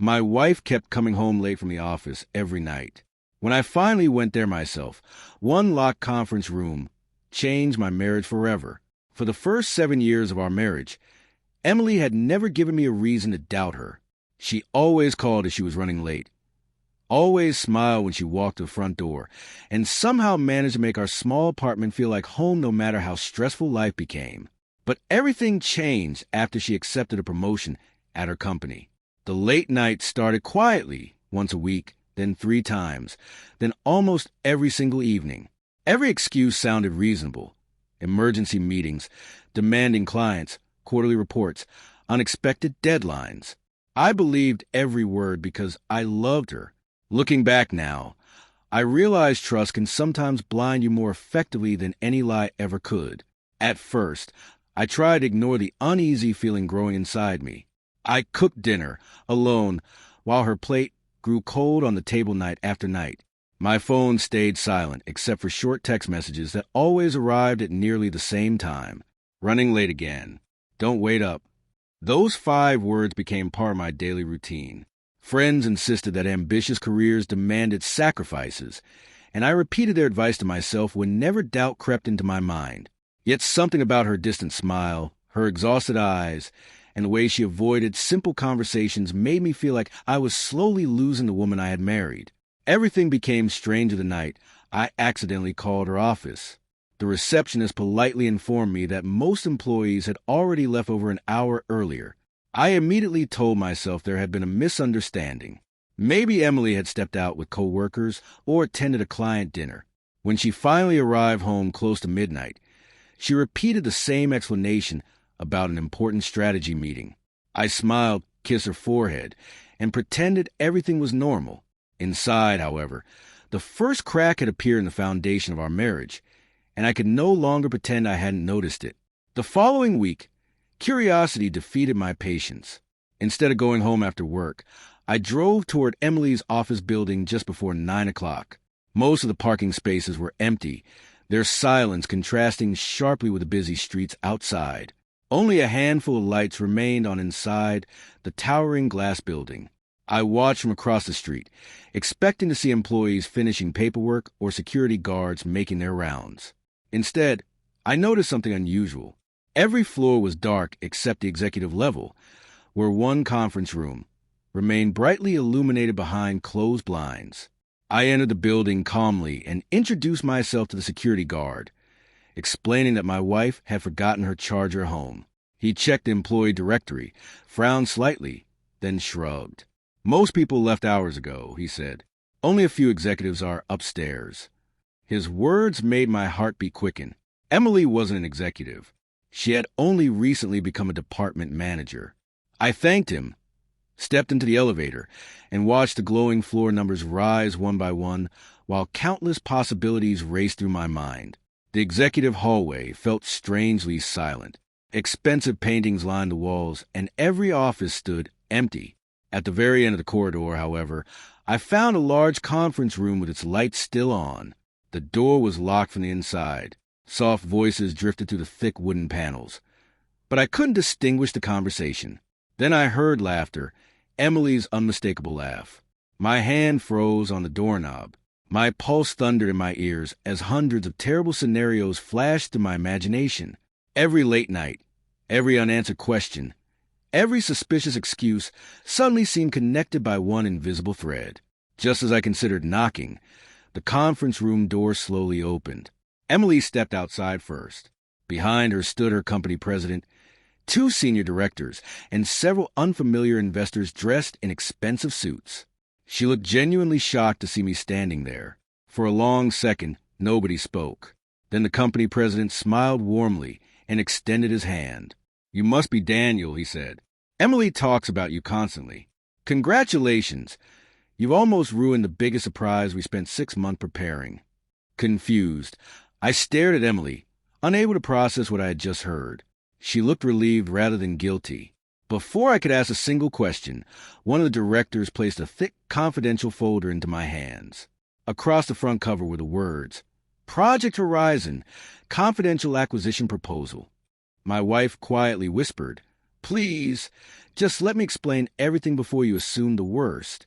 My wife kept coming home late from the office every night. When I finally went there myself, one locked conference room changed my marriage forever. For the first 7 years of our marriage, Emily had never given me a reason to doubt her. She always called as she was running late, always smiled when she walked to the front door, and somehow managed to make our small apartment feel like home no matter how stressful life became. But everything changed after she accepted a promotion at her company. The late nights started quietly, once a week, then 3 times, then almost every single evening. Every excuse sounded reasonable. Emergency meetings, demanding clients, quarterly reports, unexpected deadlines. I believed every word because I loved her. Looking back now, I realize trust can sometimes blind you more effectively than any lie ever could. At first, I tried to ignore the uneasy feeling growing inside me. I cooked dinner, alone, while her plate grew cold on the table night after night. My phone stayed silent, except for short text messages that always arrived at nearly the same time. Running late again. Don't wait up. Those 5 words became part of my daily routine. Friends insisted that ambitious careers demanded sacrifices, and I repeated their advice to myself whenever doubt crept into my mind. Yet something about her distant smile, her exhausted eyes, and the way she avoided simple conversations made me feel like I was slowly losing the woman I had married. Everything became stranger the night I accidentally called her office. The receptionist politely informed me that most employees had already left over an hour earlier. I immediately told myself there had been a misunderstanding. Maybe Emily had stepped out with coworkers or attended a client dinner. When she finally arrived home close to midnight, she repeated the same explanation about an important strategy meeting. I smiled, kissed her forehead, and pretended everything was normal. Inside, however, the first crack had appeared in the foundation of our marriage, and I could no longer pretend I hadn't noticed it. The following week, curiosity defeated my patience. Instead of going home after work, I drove toward Emily's office building just before 9 o'clock. Most of the parking spaces were empty, their silence contrasting sharply with the busy streets outside. Only a handful of lights remained on inside the towering glass building. I watched from across the street, expecting to see employees finishing paperwork or security guards making their rounds. Instead, I noticed something unusual. Every floor was dark except the executive level, where one conference room remained brightly illuminated behind closed blinds. I entered the building calmly and introduced myself to the security guard, explaining that my wife had forgotten her charger home. He checked the employee directory, frowned slightly, then shrugged. Most people left hours ago, he said. Only a few executives are upstairs. His words made my heartbeat quicken. Emily wasn't an executive. She had only recently become a department manager. I thanked him, stepped into the elevator, and watched the glowing floor numbers rise one by one while countless possibilities raced through my mind. The executive hallway felt strangely silent. Expensive paintings lined the walls, and every office stood empty. At the very end of the corridor, however, I found a large conference room with its lights still on. The door was locked from the inside. Soft voices drifted through the thick wooden panels. But I couldn't distinguish the conversation. Then I heard laughter, Emily's unmistakable laugh. My hand froze on the doorknob. My pulse thundered in my ears as hundreds of terrible scenarios flashed through my imagination. Every late night, every unanswered question, every suspicious excuse suddenly seemed connected by one invisible thread. Just as I considered knocking, the conference room door slowly opened. Emily stepped outside first. Behind her stood her company president, 2 senior directors, and several unfamiliar investors dressed in expensive suits. She looked genuinely shocked to see me standing there. For a long second, nobody spoke. Then the company president smiled warmly and extended his hand. "You must be Daniel," he said. "Emily talks about you constantly. Congratulations. You've almost ruined the biggest surprise we spent 6 months preparing." Confused, I stared at Emily, unable to process what I had just heard. She looked relieved rather than guilty. Before I could ask a single question, one of the directors placed a thick, confidential folder into my hands. Across the front cover were the words, "Project Horizon, Confidential Acquisition Proposal." My wife quietly whispered, Please, just let me explain everything before you assume the worst.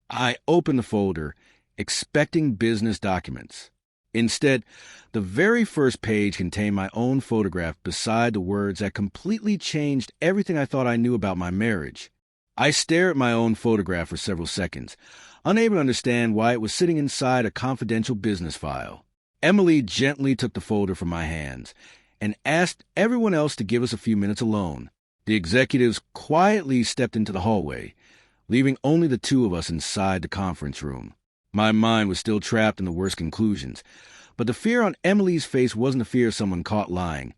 I opened the folder, expecting business documents. Instead, the very first page contained my own photograph beside the words that completely changed everything I thought I knew about my marriage. I stared at my own photograph for several seconds, unable to understand why it was sitting inside a confidential business file. Emily gently took the folder from my hands and asked everyone else to give us a few minutes alone. The executives quietly stepped into the hallway, leaving only the two of us inside the conference room. My mind was still trapped in the worst conclusions, but the fear on Emily's face wasn't a fear of someone caught lying.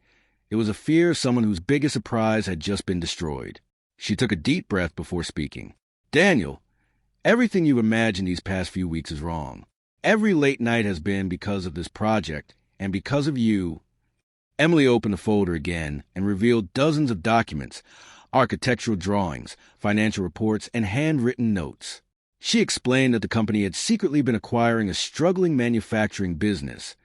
It was a fear of someone whose biggest surprise had just been destroyed. She took a deep breath before speaking. Daniel, everything you've imagined these past few weeks is wrong. Every late night has been because of this project, and because of you. Emily opened the folder again and revealed dozens of documents, architectural drawings, financial reports, and handwritten notes. She explained that the company had secretly been acquiring a struggling manufacturing business,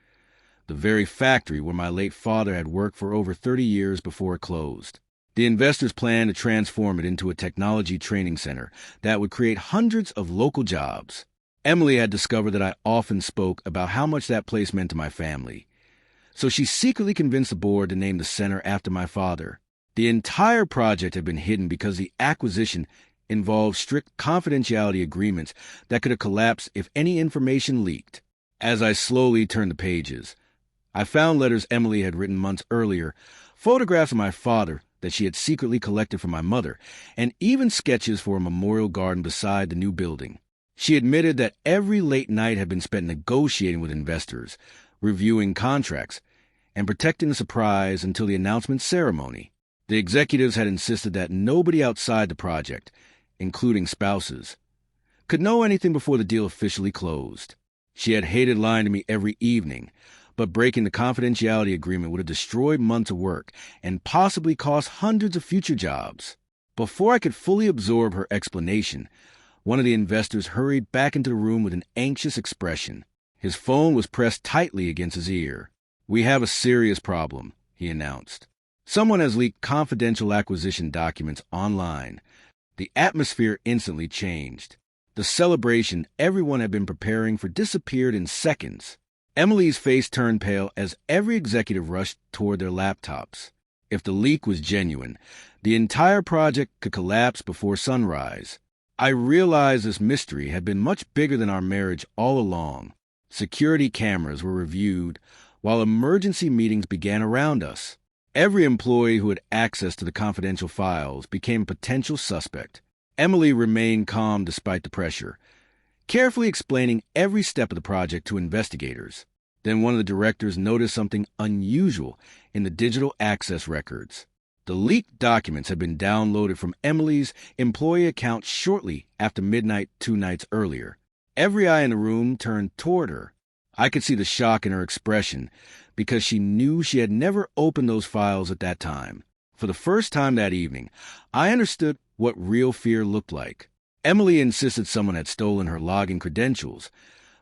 the very factory where my late father had worked for over 30 years before it closed. The investors planned to transform it into a technology training center that would create hundreds of local jobs. Emily had discovered that I often spoke about how much that place meant to my family, so she secretly convinced the board to name the center after my father. The entire project had been hidden because the acquisition involved strict confidentiality agreements that could have collapsed if any information leaked. As I slowly turned the pages, I found letters Emily had written months earlier, photographs of my father that she had secretly collected from my mother, and even sketches for a memorial garden beside the new building. She admitted that every late night had been spent negotiating with investors, reviewing contracts, and protecting the surprise until the announcement ceremony. The executives had insisted that nobody outside the project, including spouses, could know anything before the deal officially closed. She had hated lying to me every evening, but breaking the confidentiality agreement would have destroyed months of work and possibly cost hundreds of future jobs. Before I could fully absorb her explanation, one of the investors hurried back into the room with an anxious expression. His phone was pressed tightly against his ear. "We have a serious problem," he announced. "Someone has leaked confidential acquisition documents online." The atmosphere instantly changed. The celebration everyone had been preparing for disappeared in seconds. Emily's face turned pale as every executive rushed toward their laptops. If the leak was genuine, the entire project could collapse before sunrise. I realized this mystery had been much bigger than our marriage all along. Security cameras were reviewed, while emergency meetings began around us. Every employee who had access to the confidential files became a potential suspect. Emily remained calm despite the pressure, carefully explaining every step of the project to investigators. Then one of the directors noticed something unusual in the digital access records. The leaked documents had been downloaded from Emily's employee account shortly after midnight 2 nights earlier. Every eye in the room turned toward her. I could see the shock in her expression because she knew she had never opened those files at that time. For the first time that evening, I understood what real fear looked like. Emily insisted someone had stolen her login credentials,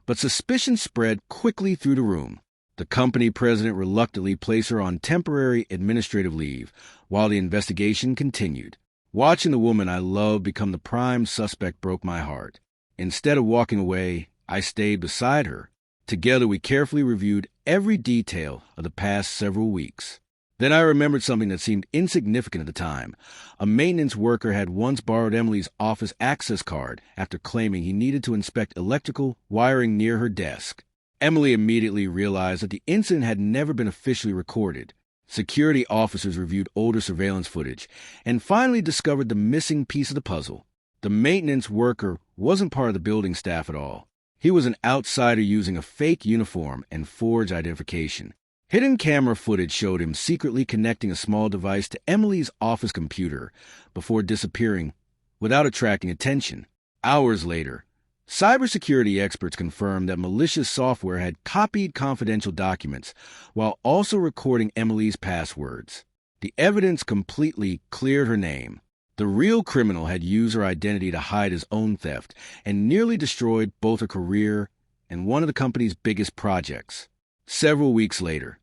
but suspicion spread quickly through the room. The company president reluctantly placed her on temporary administrative leave while the investigation continued. Watching the woman I loved become the prime suspect broke my heart. Instead of walking away, I stayed beside her. Together, we carefully reviewed every detail of the past several weeks. Then I remembered something that seemed insignificant at the time. A maintenance worker had once borrowed Emily's office access card after claiming he needed to inspect electrical wiring near her desk. Emily immediately realized that the incident had never been officially recorded. Security officers reviewed older surveillance footage and finally discovered the missing piece of the puzzle. The maintenance worker wasn't part of the building staff at all. He was an outsider using a fake uniform and forged identification. Hidden camera footage showed him secretly connecting a small device to Emily's office computer before disappearing without attracting attention. Hours later, cybersecurity experts confirmed that malicious software had copied confidential documents while also recording Emily's passwords. The evidence completely cleared her name. The real criminal had used her identity to hide his own theft and nearly destroyed both her career and one of the company's biggest projects. Several weeks later,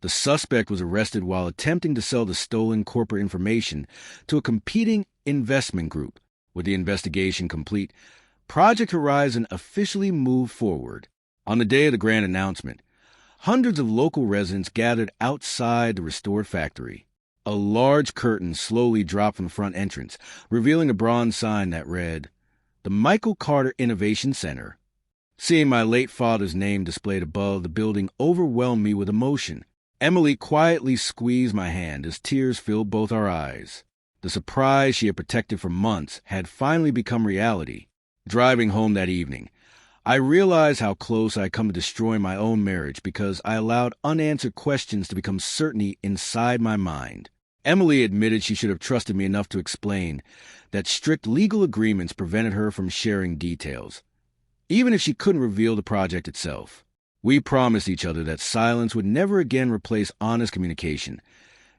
The suspect was arrested while attempting to sell the stolen corporate information to a competing investment group. With the investigation complete, Project Horizon officially moved forward. On the day of the grand announcement, hundreds of local residents gathered outside the restored factory. A large curtain slowly dropped from the front entrance, revealing a bronze sign that read, "The Michael Carter Innovation Center." Seeing my late father's name displayed above the building overwhelmed me with emotion. Emily quietly squeezed my hand as tears filled both our eyes. The surprise she had protected for months had finally become reality. Driving home that evening, I realized how close I had come to destroying my own marriage because I allowed unanswered questions to become certainty inside my mind. Emily admitted she should have trusted me enough to explain that strict legal agreements prevented her from sharing details, even if she couldn't reveal the project itself. We promised each other that silence would never again replace honest communication,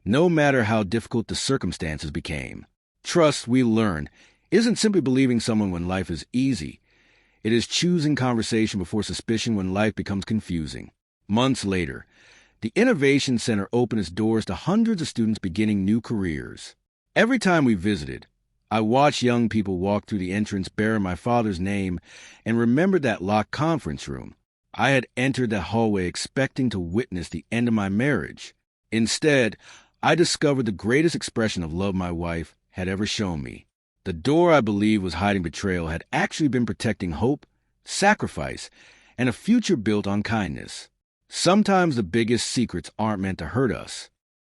no matter how difficult the circumstances became. Trust, we learned, isn't simply believing someone when life is easy. It is choosing conversation before suspicion when life becomes confusing. Months later, the Innovation Center opened its doors to hundreds of students beginning new careers. Every time we visited, I watched young people walk through the entrance bearing my father's name and remembered that locked conference room. I had entered that hallway expecting to witness the end of my marriage. Instead, I discovered the greatest expression of love my wife had ever shown me. The door I believed was hiding betrayal had actually been protecting hope, sacrifice, and a future built on kindness. Sometimes the biggest secrets aren't meant to hurt us.